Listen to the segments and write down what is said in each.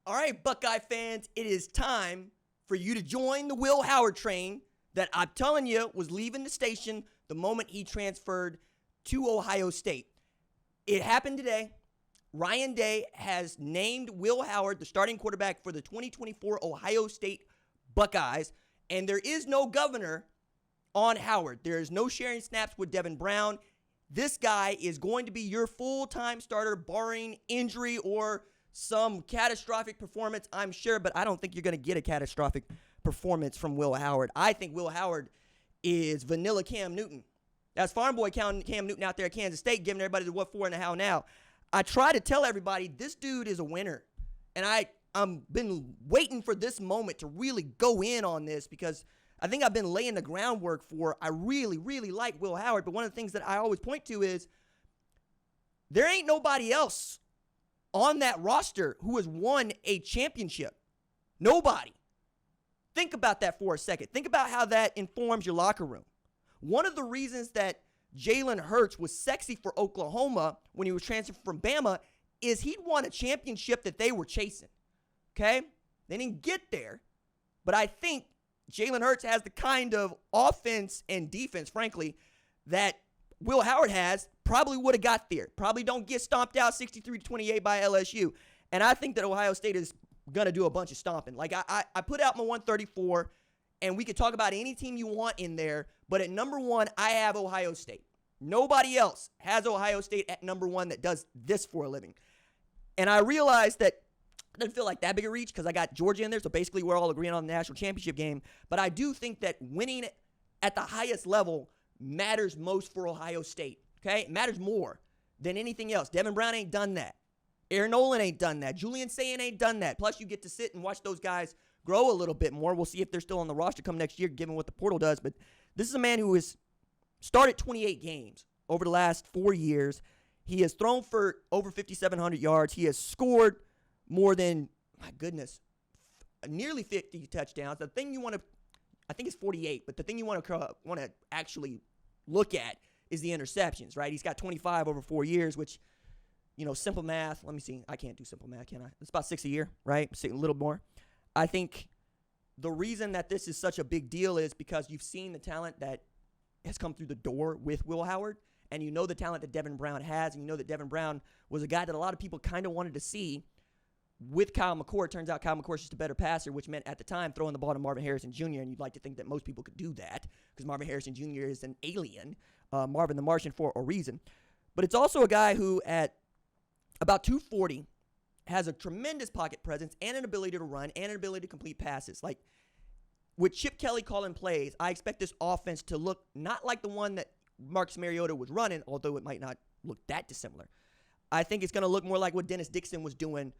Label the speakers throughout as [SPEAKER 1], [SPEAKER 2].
[SPEAKER 1] All right, Buckeye fans, it is time for you to join the Will Howard train that I'm telling you was leaving the station the moment he transferred to Ohio State. It happened today. Ryan Day has named Will Howard the starting quarterback for the 2024 Ohio State Buckeyes, and there is no governor on Howard. There is no sharing snaps with Devin Brown. This guy is going to be your full-time starter, barring injury or some catastrophic performance, I'm sure, but I don't think you're going to get a catastrophic performance from Will Howard. I think Will Howard is vanilla Cam Newton. That's Farm Boy Cam Newton out there at Kansas State, giving everybody the what for and the how now. I try to tell everybody this dude is a winner, and I'm been waiting for this moment to really go in on this because I think I've been laying the groundwork for. I really, really like Will Howard, but one of the things that I always point to is there ain't nobody else on that roster who has won a championship. Nobody. Think about that for a second. Think about how that informs your locker room. One of the reasons that Jalen Hurts was sexy for Oklahoma when he was transferred from Bama is he'd won a championship that they were chasing. Okay? They didn't get there, but I think Jalen Hurts has the kind of offense and defense, frankly, that Will Howard has. Probably would have got there. Probably don't get stomped out 63-28 by LSU. And I think that Ohio State is going to do a bunch of stomping. Like, I put out my 134, and we could talk about any team you want in there, but at number one, I have Ohio State. Nobody else has Ohio State at number one that does this for a living. And I realized that it doesn't feel like that big a reach because I got Georgia in there, so basically we're all agreeing on the national championship game. But I do think that winning at the highest level matters most for Ohio State. Okay? It matters more than anything else. Devin Brown ain't done that. Aaron Nolan ain't done that. Julian Sayin ain't done that. Plus, you get to sit and watch those guys grow a little bit more. We'll see if they're still on the roster come next year, given what the portal does. But this is a man who has started 28 games over the last 4 years. He has thrown for over 5,700 yards. He has scored more than, my goodness, nearly 50 touchdowns. The thing you want to, I think it's 48, but the thing you want to actually look at is the interceptions, right? He's got 25 over 4 years, which, you know, simple math. Let me see. I can't do simple math, can I? It's about 6 a year, right? A little more. I think the reason that this is such a big deal is because you've seen the talent that has come through the door with Will Howard, and you know the talent that Devin Brown has, and you know that Devin Brown was a guy that a lot of people kind of wanted to see with Kyle McCord. Turns out Kyle McCord's just a better passer, which meant at the time throwing the ball to Marvin Harrison Jr., and you'd like to think that most people could do that because Marvin Harrison Jr. is an alien, Marvin the Martian for a reason. But it's also a guy who at about 240 has a tremendous pocket presence and an ability to run and an ability to complete passes. Like, with Chip Kelly calling plays, I expect this offense to look not like the one that Marcus Mariota was running, although it might not look that dissimilar. I think it's going to look more like what Dennis Dixon was doing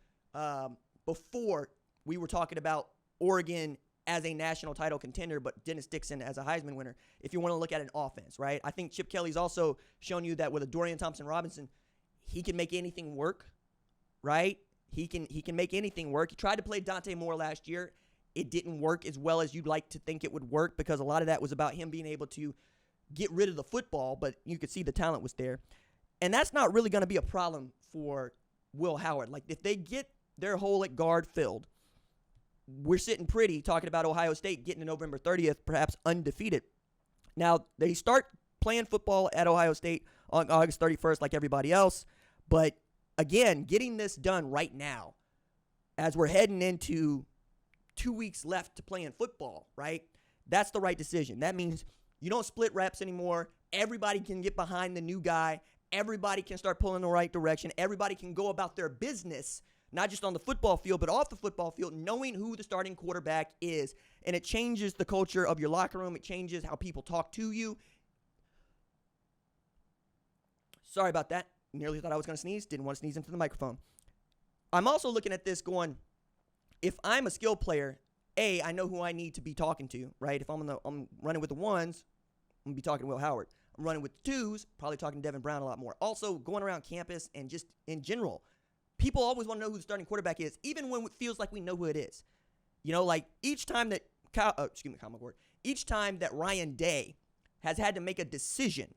[SPEAKER 1] before we were talking about Oregon as a national title contender, but Dennis Dixon as a Heisman winner, if you want to look at an offense, right? I think Chip Kelly's also shown you that with a Dorian Thompson-Robinson, he can make anything work, right? He can make anything work. He tried to play Dante Moore last year. It didn't work as well as you'd like to think it would work because a lot of that was about him being able to get rid of the football, but you could see the talent was there. And that's not really going to be a problem for Will Howard. Like, if they get their hole at guard filled, we're sitting pretty talking about Ohio State getting to November 30th, perhaps undefeated. Now, they start playing football at Ohio State on August 31st like everybody else. But, again, getting this done right now as we're heading into 2 weeks left to playing football, right? That's the right decision. That means you don't split reps anymore. Everybody can get behind the new guy. Everybody can start pulling in the right direction. Everybody can go about their business, not just on the football field, but off the football field, knowing who the starting quarterback is. And it changes the culture of your locker room. It changes how people talk to you. Sorry about that. Nearly thought I was going to sneeze. Didn't want to sneeze into the microphone. I'm also looking at this going, if I'm a skill player, I know who I need to be talking to, right? If I'm running with the ones, I'm going to be talking to Will Howard. I'm running with the twos, probably talking to Devin Brown a lot more. Also, going around campus and just in general, people always want to know who the starting quarterback is, even when it feels like we know who it is. You know, like each time that each time that Ryan Day has had to make a decision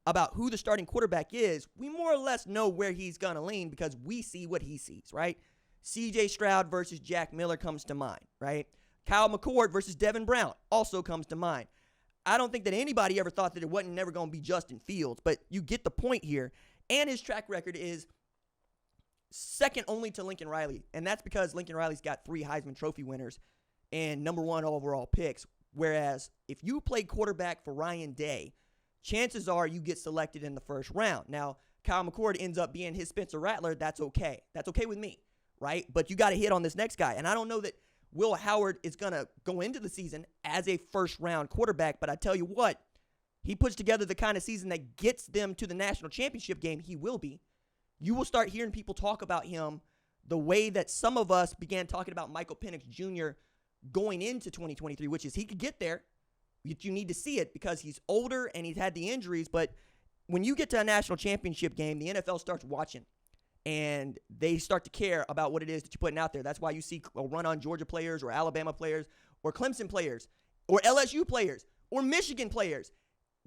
[SPEAKER 1] about who the starting quarterback is, we more or less know where he's going to lean because we see what he sees, right? C.J. Stroud versus Jack Miller comes to mind, right? Kyle McCord versus Devin Brown also comes to mind. I don't think that anybody ever thought that it wasn't never going to be Justin Fields, but you get the point here. And his track record is second only to Lincoln Riley, and that's because Lincoln Riley's got 3 Heisman Trophy winners and number 1 overall picks, whereas if you play quarterback for Ryan Day, chances are you get selected in the first round. Now, Kyle McCord ends up being his Spencer Rattler. That's okay. That's okay with me, right? But you got to hit on this next guy, and I don't know that Will Howard is going to go into the season as a first-round quarterback, but I tell you what, he puts together the kind of season that gets them to the national championship game. He will be. You will start hearing people talk about him the way that some of us began talking about Michael Penix Jr. going into 2023, which is he could get there. You need to see it because he's older and he's had the injuries. But when you get to a national championship game, the NFL starts watching and they start to care about what it is that you're putting out there. That's why you see a run on Georgia players or Alabama players or Clemson players or LSU players or Michigan players.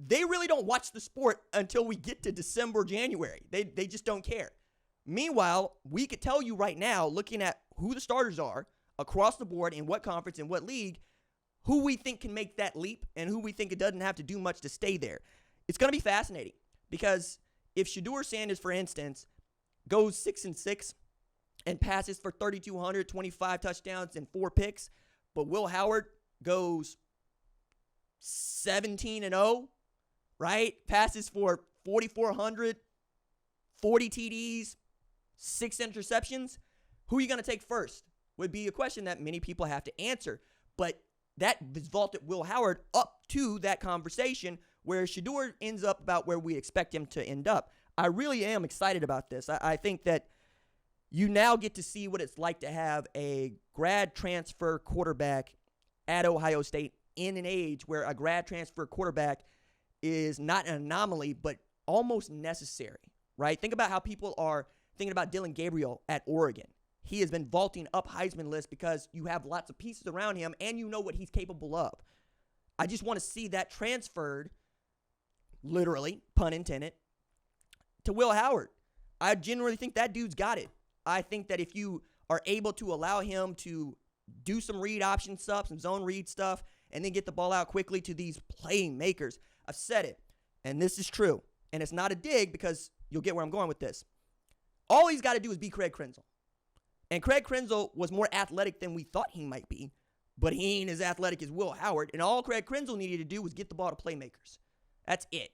[SPEAKER 1] They really don't watch the sport until we get to December, January. They just don't care. Meanwhile, we could tell you right now, looking at who the starters are across the board, in what conference, in what league, who we think can make that leap and who we think it doesn't have to do much to stay there. It's going to be fascinating because if Shedeur Sanders, for instance, goes 6-6 and passes for 3,200, 25 touchdowns and 4 picks, but Will Howard goes 17-0, right? Passes for 4,400, 40 TDs, 6 interceptions. Who are you going to take first would be a question that many people have to answer. But that vaulted Will Howard up to that conversation where Shedeur ends up about where we expect him to end up. I really am excited about this. I think that you now get to see what it's like to have a grad transfer quarterback at Ohio State in an age where a grad transfer quarterback is not an anomaly, but almost necessary, right? Think about how people are thinking about Dylan Gabriel at Oregon. He has been vaulting up Heisman list because you have lots of pieces around him and you know what he's capable of. I just want to see that transferred, literally, pun intended, to Will Howard. I genuinely think that dude's got it. I think that if you are able to allow him to do some read option stuff, some zone read stuff, and then get the ball out quickly to these playmakers, I've said it, and this is true, and it's not a dig because you'll get where I'm going with this. All he's got to do is be Craig Krenzel. And Craig Krenzel was more athletic than we thought he might be, but he ain't as athletic as Will Howard, and all Craig Krenzel needed to do was get the ball to playmakers. That's it.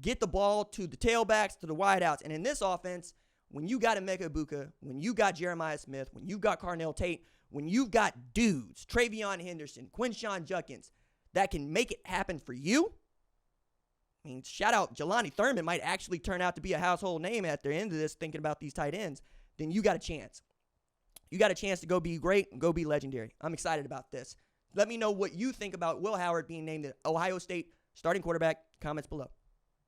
[SPEAKER 1] Get the ball to the tailbacks, to the wideouts, and in this offense, when you got Emeka Egbuka, when you got Jeremiah Smith, when you got Carnell Tate, when you've got dudes, Travion Henderson, Quinshon Judkins, that can make it happen for you, I mean, shout out, Jelani Thurman might actually turn out to be a household name at the end of this, thinking about these tight ends, then you got a chance. You got a chance to go be great and go be legendary. I'm excited about this. Let me know what you think about Will Howard being named the Ohio State starting quarterback. Comments below.